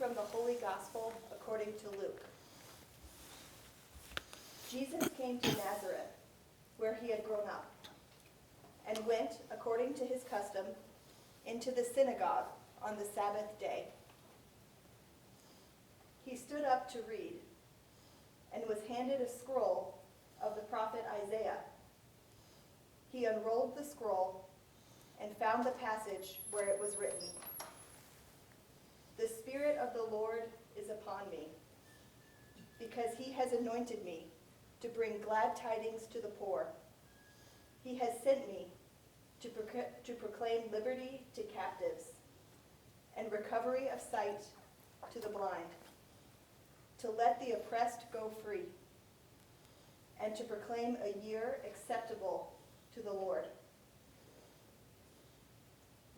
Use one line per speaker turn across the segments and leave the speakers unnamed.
from the Holy Gospel according to Luke. Jesus came to Nazareth, where he had grown up, and went, according to his custom, into the synagogue on the Sabbath day. He stood up to read, and was handed a scroll of the prophet Isaiah. He unrolled the scroll and found the passage where it was written, "The Spirit of the Lord is upon me, because he has anointed me to bring glad tidings to the poor. He has sent me to proclaim liberty to captives and recovery of sight to the blind, to let the oppressed go free, and to proclaim a year acceptable to the Lord."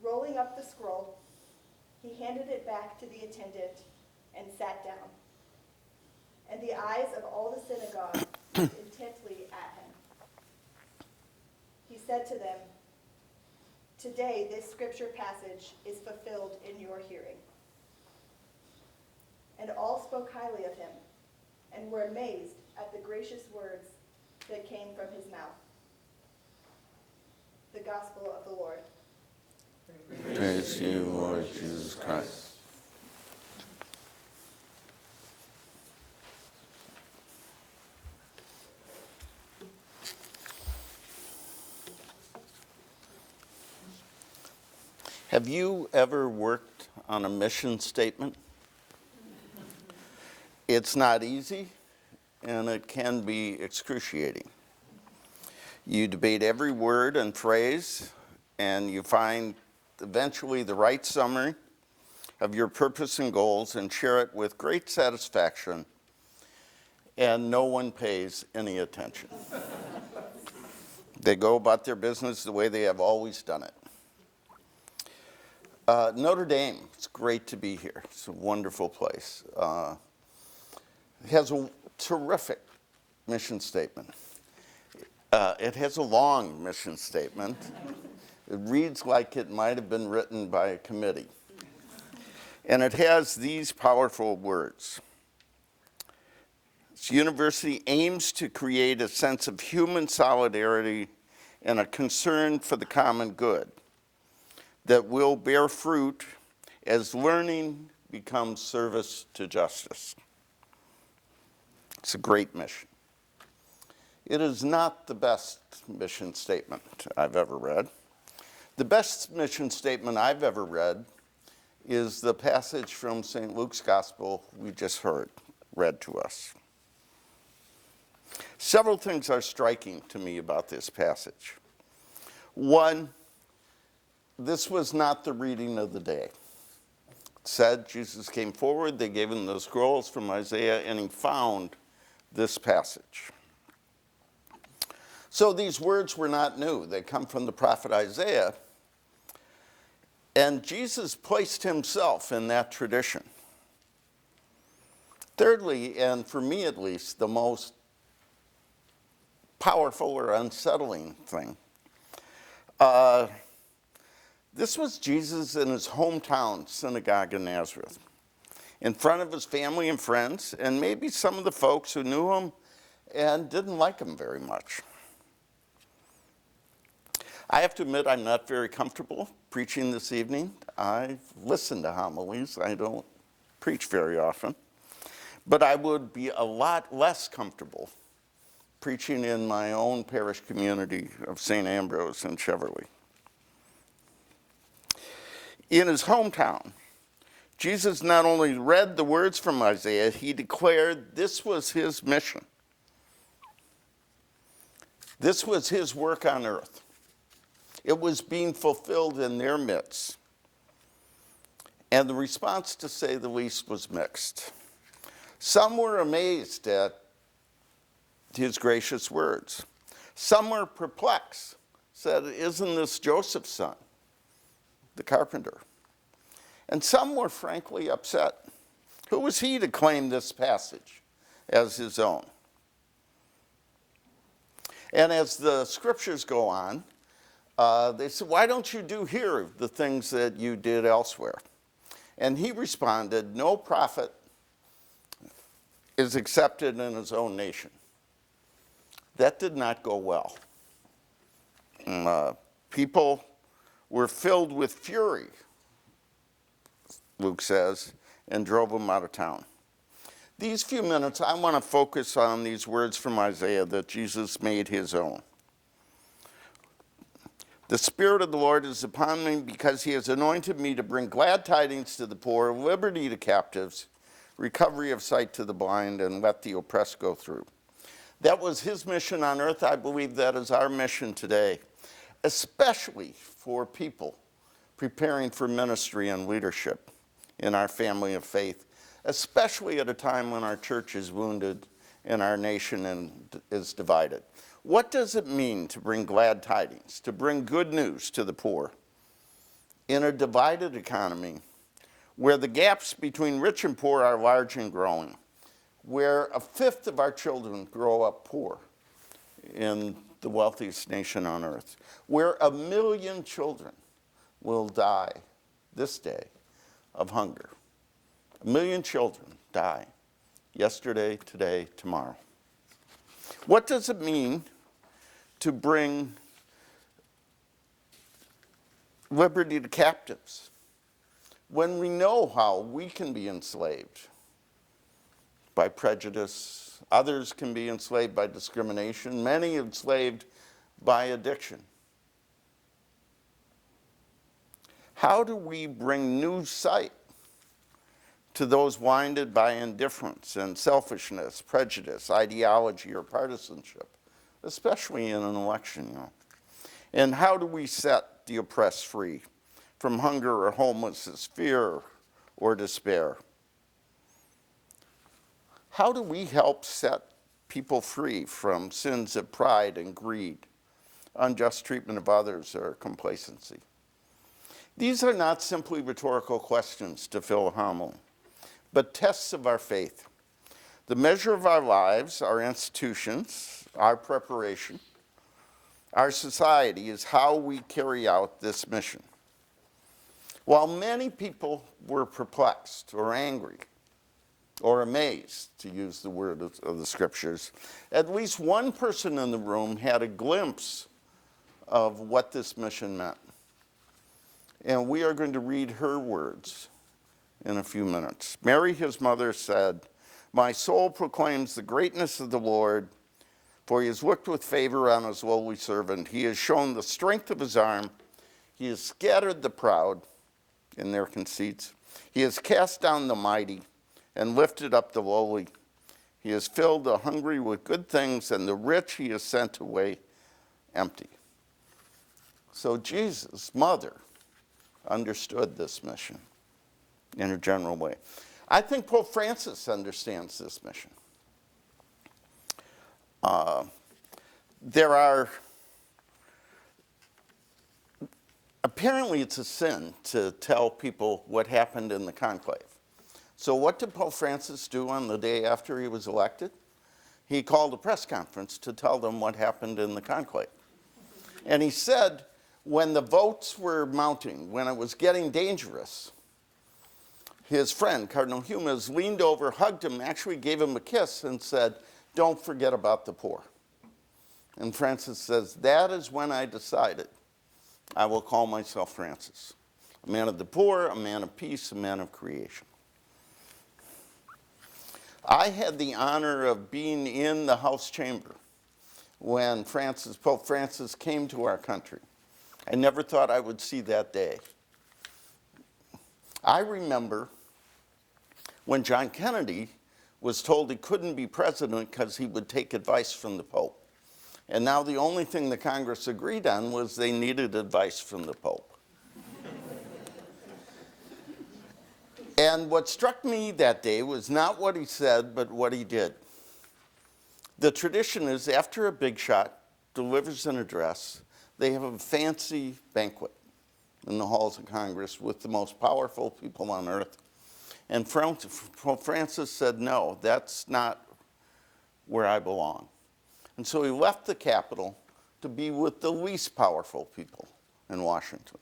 Rolling up the scroll, he handed it back to the attendant and sat down. And the eyes of all the synagogue looked intently at him. He said to them, "Today this scripture passage is fulfilled in your hearing." And all spoke highly of him, and were amazed at the gracious words that came from his mouth. The Gospel of the Lord.
Praise to you, Lord Jesus Christ. Have you ever worked on a mission statement? It's not easy, and it can be excruciating. You debate every word and phrase, and you find eventually the right summary of your purpose and goals and share it with great satisfaction, and no one pays any attention. They go about their business the way they have always done it. Notre Dame, it's great to be here. It's a wonderful place. It has a terrific mission statement. It has a long mission statement. It reads like it might have been written by a committee. And it has these powerful words. This university aims to create a sense of human solidarity and a concern for the common good that will bear fruit as learning becomes service to justice. It's a great mission. It is not the best mission statement I've ever read. The best mission statement I've ever read is the passage from St. Luke's Gospel we just heard, read to us. Several things are striking to me about this passage. One, this was not the reading of the day. It said Jesus came forward, they gave him the scrolls from Isaiah, and he found this passage. So these words were not new. They come from the prophet Isaiah. And Jesus placed himself in that tradition. Thirdly, and for me at least, the most powerful or unsettling thing, this was Jesus in his hometown synagogue in Nazareth, in front of his family and friends, and maybe some of the folks who knew him and didn't like him very much. I have to admit I'm not very comfortable preaching this evening. I've listened to homilies. I don't preach very often. But I would be a lot less comfortable preaching in my own parish community of St. Ambrose in Cheverly. In his hometown, Jesus not only read the words from Isaiah, he declared this was his mission. This was his work on earth. It was being fulfilled in their midst. And the response, to say the least, was mixed. Some were amazed at his gracious words. Some were perplexed, said, "Isn't this Joseph's son, the carpenter?" And some were frankly upset. Who was he to claim this passage as his own? And as the scriptures go on, they said, "Why don't you do here the things that you did elsewhere?" And he responded, no prophet is accepted in his own nation. That did not go well. People were filled with fury, Luke says, and drove him out of town. These few minutes, I want to focus on these words from Isaiah that Jesus made his own. The Spirit of the Lord is upon me because he has anointed me to bring glad tidings to the poor, liberty to captives, recovery of sight to the blind, and let the oppressed go through. That was his mission on earth. I believe that is our mission today, especially for people preparing for ministry and leadership in our family of faith, especially at a time when our church is wounded and our nation is divided. What does it mean to bring glad tidings, to bring good news to the poor in a divided economy where the gaps between rich and poor are large and growing, where a fifth of our children grow up poor in the wealthiest nation on earth, where 1 million children will die this day of hunger? 1 million children die yesterday, today, tomorrow. What does it mean to bring liberty to captives when we know how we can be enslaved by prejudice? Others can be enslaved by discrimination, many enslaved by addiction. How do we bring new sight to those blinded by indifference and selfishness, prejudice, ideology, or partisanship, especially in an election year? And how do we set the oppressed free from hunger or homelessness, fear or despair? How do we help set people free from sins of pride and greed, unjust treatment of others, or complacency? These are not simply rhetorical questions to fill a homily, but tests of our faith. The measure of our lives, our institutions, our preparation, our society is how we carry out this mission. While many people were perplexed or angry or amazed, to use the word of the scriptures, at least one person in the room had a glimpse of what this mission meant. And we are going to read her words in a few minutes. Mary, his mother, said, "My soul proclaims the greatness of the Lord, for he has looked with favor on his lowly servant. He has shown the strength of his arm. He has scattered the proud in their conceits. He has cast down the mighty and lifted up the lowly. He has filled the hungry with good things, and the rich he has sent away empty." So Jesus' mother understood this mission in a general way. I think Pope Francis understands this mission. Apparently it's a sin to tell people what happened in the conclave. So what did Pope Francis do on the day after he was elected? He called a press conference to tell them what happened in the conclave. And he said, when the votes were mounting, when it was getting dangerous, his friend, Cardinal Humes, leaned over, hugged him, actually gave him a kiss and said, "Don't forget about the poor." And Francis says, that is when I decided I will call myself Francis, a man of the poor, a man of peace, a man of creation. I had the honor of being in the House chamber when Pope Francis came to our country. I never thought I would see that day. I remember when John Kennedy was told he couldn't be president because he would take advice from the Pope. And now the only thing the Congress agreed on was they needed advice from the Pope. And what struck me that day was not what he said, but what he did. The tradition is after a big shot delivers an address, they have a fancy banquet in the halls of Congress with the most powerful people on earth. And Pope Francis said, no, that's not where I belong. And so he left the Capitol to be with the least powerful people in Washington,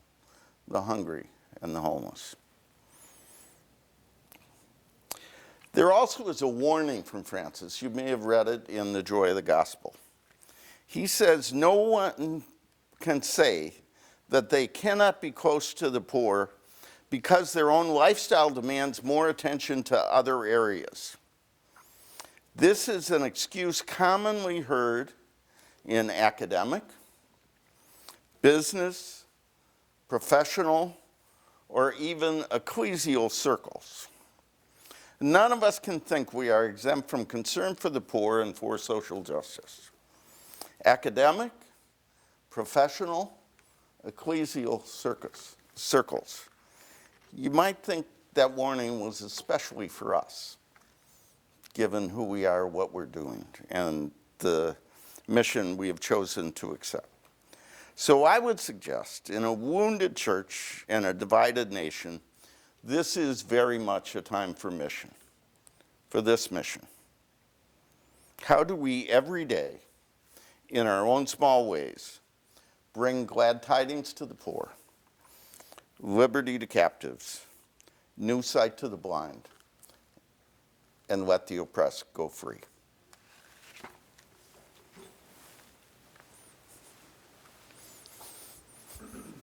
the hungry and the homeless. There also is a warning from Francis. You may have read it in The Joy of the Gospel. He says, no one can say that they cannot be close to the poor because their own lifestyle demands more attention to other areas. This is an excuse commonly heard in academic, business, professional, or even ecclesial circles. None of us can think we are exempt from concern for the poor and for social justice. Academic, professional, ecclesial circles. You might think that warning was especially for us, given who we are, what we're doing, and the mission we have chosen to accept. So I would suggest, in a wounded church and a divided nation, this is very much a time for mission, for this mission. How do we every day, in our own small ways, bring glad tidings to the poor, liberty to captives, new sight to the blind, and let the oppressed go free?